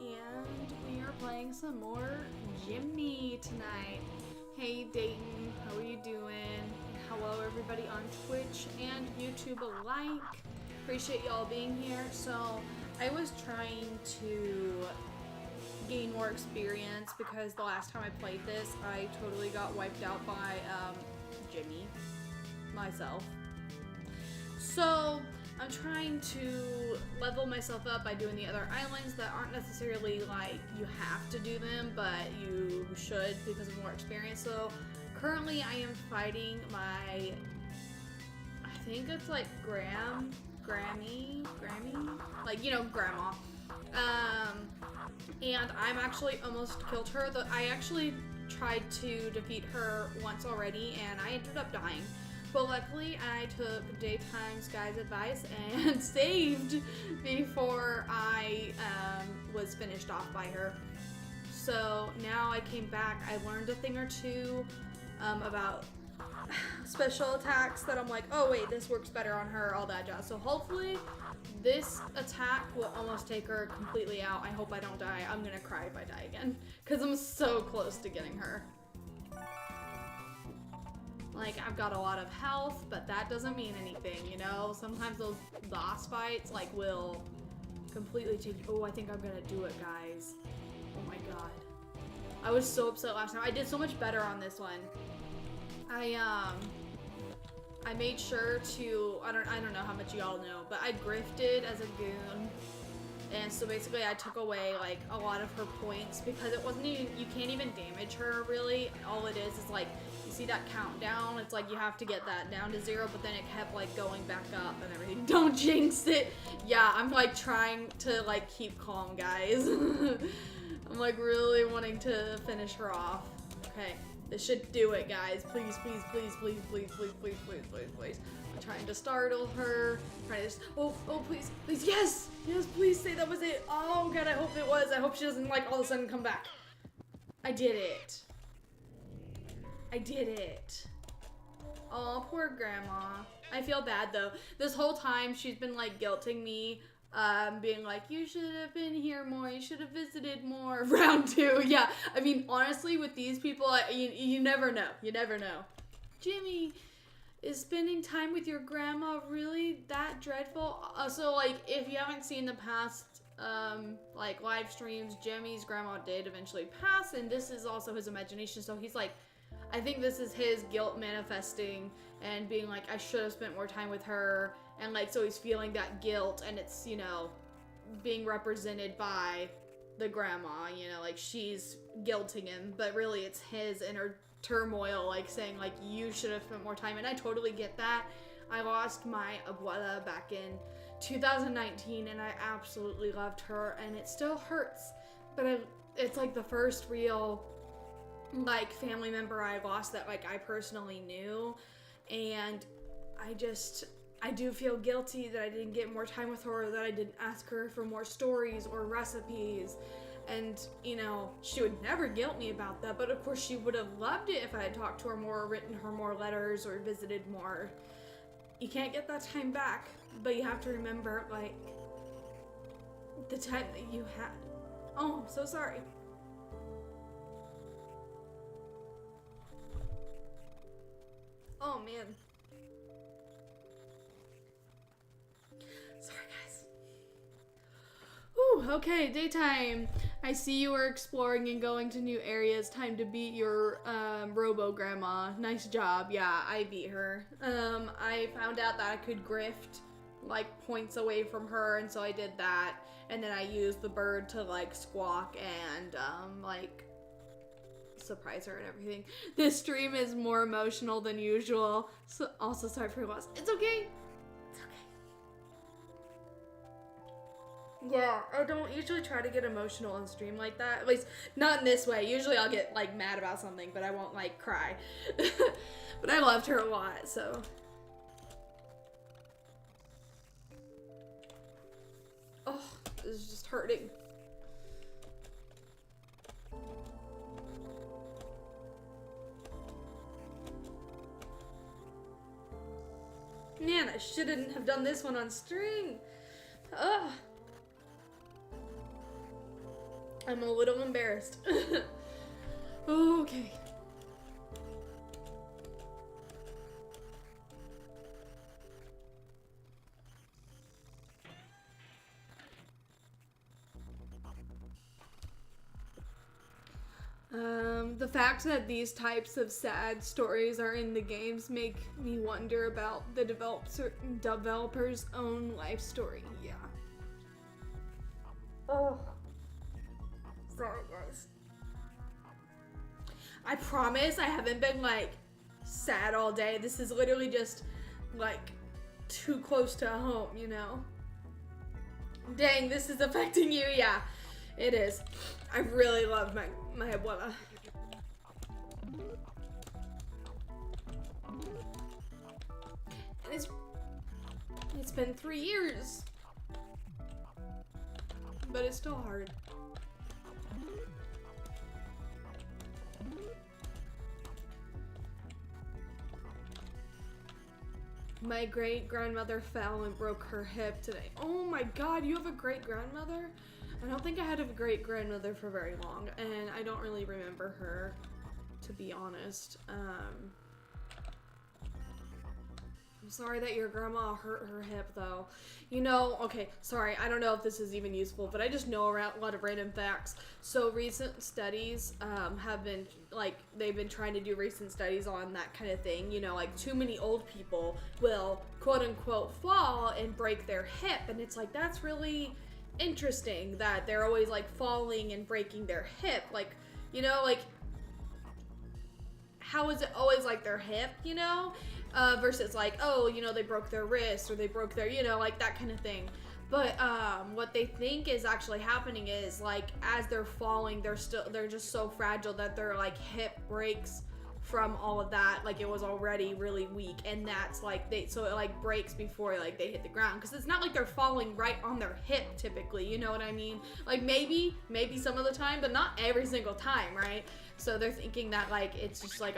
And we are playing some more Jimmy tonight. Hey Dayton, how are you doing? Hello everybody on Twitch and YouTube alike. Appreciate y'all being here. So I was trying to gain more experience because the last time I played this, I totally got wiped out by Jimmy, myself. So I'm trying to level myself up by doing the other islands that aren't necessarily like you have to do them, but you should because of more experience. So currently I am fighting my, I think it's like Grammy, like, you know, Grandma. And I'm actually almost killed her. I actually tried to defeat her once already and I ended up dying. But luckily, I took DayTime's guy's advice and saved before I was finished off by her. So now I came back. I learned a thing or two about special attacks that I'm like, oh wait, this works better on her, all that jazz. So hopefully this attack will almost take her completely out. I hope I don't die. I'm gonna cry if I die again because I'm so close to getting her. Like, I've got a lot of health, but that doesn't mean anything, you know? Sometimes those boss fights, like, will completely take you. Oh, I think I'm gonna do it, guys. Oh my god. I was so upset last time. I did so much better on this one. I made sure to, I don't know how much y'all know, but I grifted as a goon. And so basically I took away, like, a lot of her points because it wasn't even, you can't even damage her, really. All it is like, you see that countdown? It's like you have to get that down to 0, but then it kept like going back up and everything. Don't jinx it. Yeah, I'm like trying to like keep calm, guys. I'm like really wanting to finish her off. Okay, this should do it, guys. Please, please, please, please, please, please, please, please, please, please. I'm trying to startle her. Trying to oh, please, please, yes, yes, please say that was it. Oh god, I hope it was. I hope she doesn't like all of a sudden come back. I did it. I did it. Oh, poor grandma. I feel bad though. This whole time she's been like guilting me, being like, you should have been here more, you should have visited more. Round 2, yeah. I mean, honestly, with these people, you never know. You never know. Jimmy, is spending time with your grandma really that dreadful? So like, if you haven't seen the past like live streams, Jimmy's grandma did eventually pass, and this is also his imagination, so he's like, I think this is his guilt manifesting and being like, I should have spent more time with her, and like, so he's feeling that guilt, and it's, you know, being represented by the grandma, you know, like she's guilting him, but really it's his inner turmoil, like saying like, you should have spent more time, and I totally get that. I lost my abuela back in 2019, and I absolutely loved her, and it still hurts, but it's like the first real like family member I lost that like I personally knew, and I just I do feel guilty that I didn't get more time with her, or that I didn't ask her for more stories or recipes. And, you know, she would never guilt me about that, but of course she would have loved it if I had talked to her more, or written her more letters, or visited more. You can't get that time back, but you have to remember, like, the time that you had. Oh, I'm so sorry. Oh, man. Sorry, guys. Whew, okay, daytime. I see you are exploring and going to new areas. Time to beat your robo-grandma. Nice job. Yeah, I beat her. I found out that I could grift, like, points away from her, and so I did that. And then I used the bird to, like, squawk and, like, surprise her and everything. This stream is more emotional than usual. So, also sorry for your loss. It's okay. It's okay. Yeah, I don't usually try to get emotional on stream like that. At least, not in this way. Usually I'll get, like, mad about something, but I won't, like, cry. But I loved her a lot, so. Oh, this is just hurting. Man, I shouldn't have done this one on string. Ugh. I'm a little embarrassed. Okay. The fact that these types of sad stories are in the games make me wonder about the developer's own life story. Yeah. Oh. Sorry, guys. I promise I haven't been, like, sad all day. This is literally just, like, too close to home, you know? Dang, this is affecting you. Yeah, it is. I really love my abuela. And it's been 3 years. But it's still hard. My great-grandmother fell and broke her hip today. Oh my god, you have a great-grandmother? I don't think I had a great-grandmother for very long, and I don't really remember her, to be honest. I'm sorry that your grandma hurt her hip, though. You know, okay, sorry, I don't know if this is even useful, but I just know a lot of random facts. So recent studies have been, like, they've been trying to do recent studies on that kind of thing. You know, like, too many old people will, quote-unquote, fall and break their hip, and it's like, that's really interesting that they're always, like, falling and breaking their hip. Like, you know, like, how is it always, like, their hip, you know? Versus like, oh, you know, they broke their wrist or they broke their, you know, like that kind of thing. But what they think is actually happening is, like, as they're falling, they're just so fragile that their, like, hip breaks from all of that. Like, it was already really weak, and that's like so it, like, breaks before, like, they hit the ground, because it's not like they're falling right on their hip typically, you know what I mean? Like, maybe some of the time, but not every single time, right? So they're thinking that, like, it's just like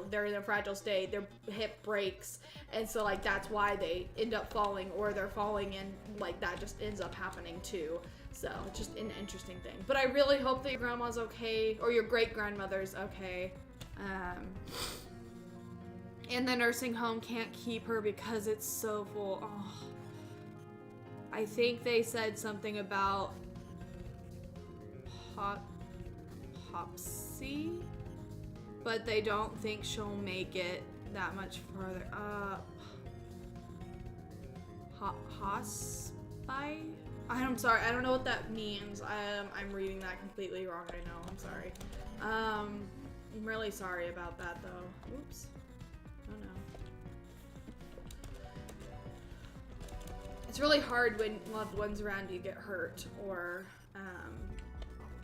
they're in a fragile state, their hip breaks, and so, like, that's why they end up falling, or they're falling and, like, that just ends up happening too. So it's just an interesting thing. But I really hope that your grandma's okay, or your great-grandmother's okay. And the nursing home can't keep her because it's so full. Oh. I think they said something about Hopsy, but they don't think she'll make it that much further up. Hospice? I'm sorry, I don't know what that means. I'm reading that completely wrong, I know, I'm sorry. I'm really sorry about that, though. Oops. Oh no. It's really hard when loved ones around you get hurt or,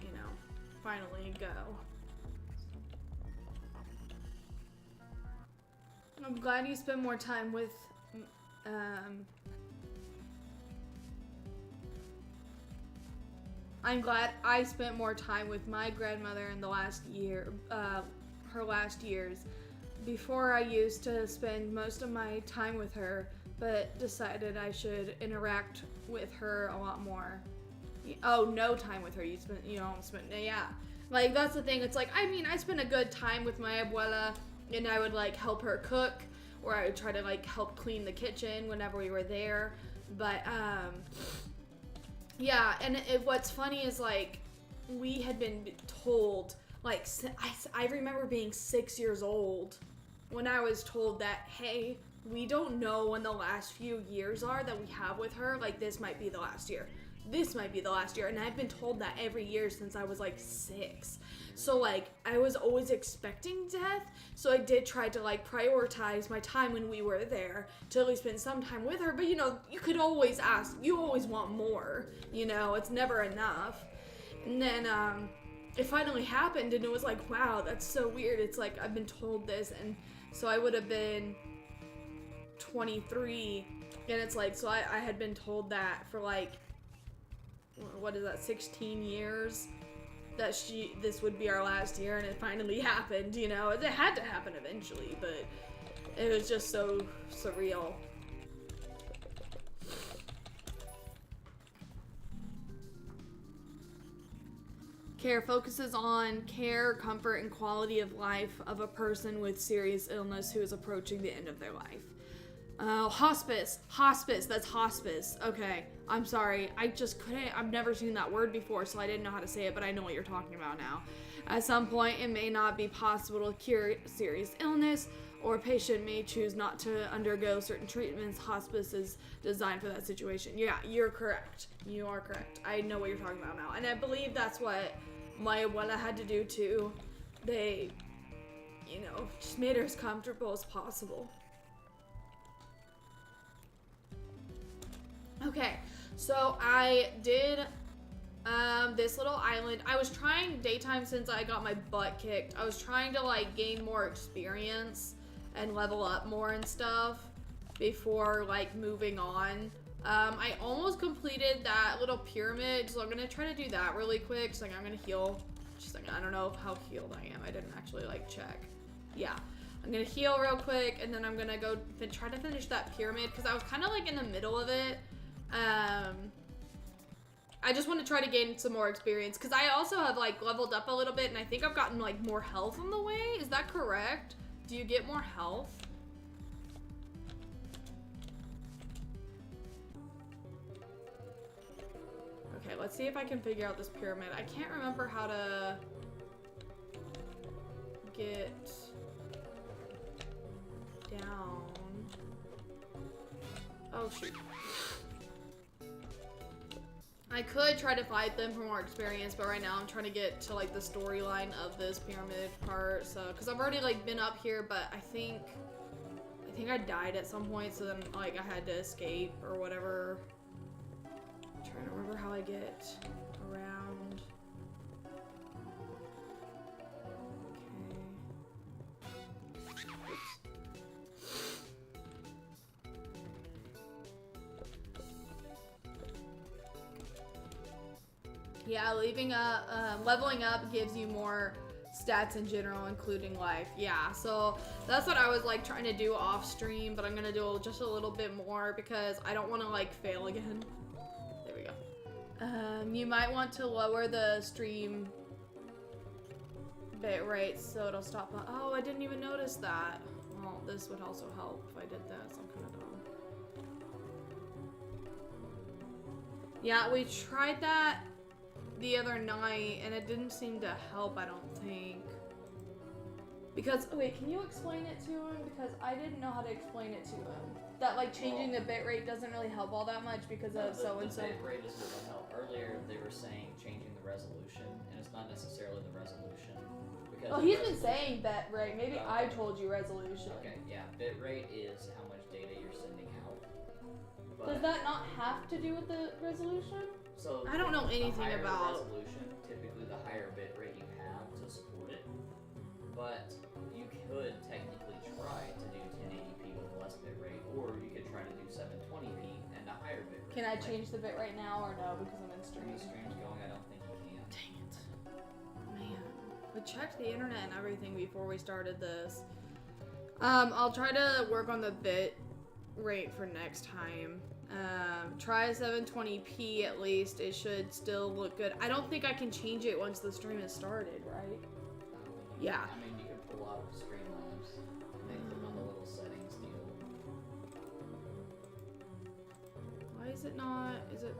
you know, finally go. I'm glad you spend more time with I'm glad I spent more time with my grandmother in the last year, her last years. Before I used to spend most of my time with her, but decided I should interact with her a lot more. Oh, no time with her. You don't spend, yeah. Like, that's the thing. It's like, I mean, I spent a good time with my abuela, and I would, like, help her cook, or I would try to, like, help clean the kitchen whenever we were there. But, yeah, and what's funny is, like, we had been told, like, I remember being 6 years old when I was told that, hey, we don't know when the last few years are that we have with her. Like, this might be the last year. This might be the last year. And I've been told that every year since I was, like, 6. So, like, I was always expecting death. So I did try to, like, prioritize my time when we were there to at least spend some time with her. But, you know, you could always ask. You always want more. You know, it's never enough. And then, it finally happened. And it was like, wow, that's so weird. It's like, I've been told this. And so I would have been 23. And it's like, so I had been told that for, like, what is that, 16 years, that this would be our last year, and it finally happened. You know, it had to happen eventually, but it was just so surreal. Care focuses on care, comfort, and quality of life of a person with serious illness who is approaching the end of their life. Hospice, that's hospice. Okay, I'm sorry, I just couldn't, I've never seen that word before, so I didn't know how to say it, but I know what you're talking about now. At some point, it may not be possible to cure serious illness, or a patient may choose not to undergo certain treatments. Hospice is designed for that situation. Yeah, you're correct. You are correct. I know what you're talking about now, and I believe that's what my abuela had to do too. They, you know, just made her as comfortable as possible. Okay, so I did this little island. I was trying DayTime since I got my butt kicked. I was trying to, like, gain more experience and level up more and stuff before, like, moving on. I almost completed that little pyramid, so I'm gonna try to do that really quick. So, like, I'm gonna heal. Just like, I don't know how healed I am. I didn't actually, like, check. Yeah. I'm gonna heal real quick, and then I'm gonna go try to finish that pyramid, because I was kind of, like, in the middle of it. I just want to try to gain some more experience, because I also have, like, leveled up a little bit, and I think I've gotten, like, more health on the way. Is that correct? Do you get more health? Okay, let's see if I can figure out this pyramid. I can't remember how to get down. Oh, shoot. I could try to fight them for more experience, but right now I'm trying to get to, like, the storyline of this pyramid part. So, because I've already, like, been up here, but I think I died at some point, so then, like, I had to escape or whatever. I'm trying to remember how I get around. Okay. Oops. Yeah, leveling up gives you more stats in general, including life. Yeah, so that's what I was, like, trying to do off stream, but I'm gonna do just a little bit more because I don't want to, like, fail again. There we go. You might want to lower the stream bit rate so it'll stop. Oh, I didn't even notice that. Well, this would also help if I did that, so I'm kind of dumb. Yeah, we tried that the other night, and it didn't seem to help, I don't think. Because, wait, can you explain it to him? Because I didn't know how to explain it to him. That, like, changing the bitrate doesn't really help all that much because of so-and-so. The bitrate is what will help. Earlier, they were saying changing the resolution, and it's not necessarily the resolution. Because well, he's been saying bitrate. Maybe I told you resolution. Okay, yeah. Bitrate is how much data you're sending out. But does that not have to do with the resolution? So I don't know anything about resolution. Typically, the higher bitrate you have to support it, but you could technically try to do 1080p with less bitrate, or you could try to do Can I change the bit right now or no? Because I'm in When stream. the stream's going, I don't think you can. Dang it. Man. We checked the internet and everything before we started this. I'll try to work on the bit rate for next time. Try 720p at least. It should still look good. I don't think I can change it once the stream is started, right? Yeah. I mean, you can pull out of Streamlabs and then click on the little settings deal. Why is it not? Is it?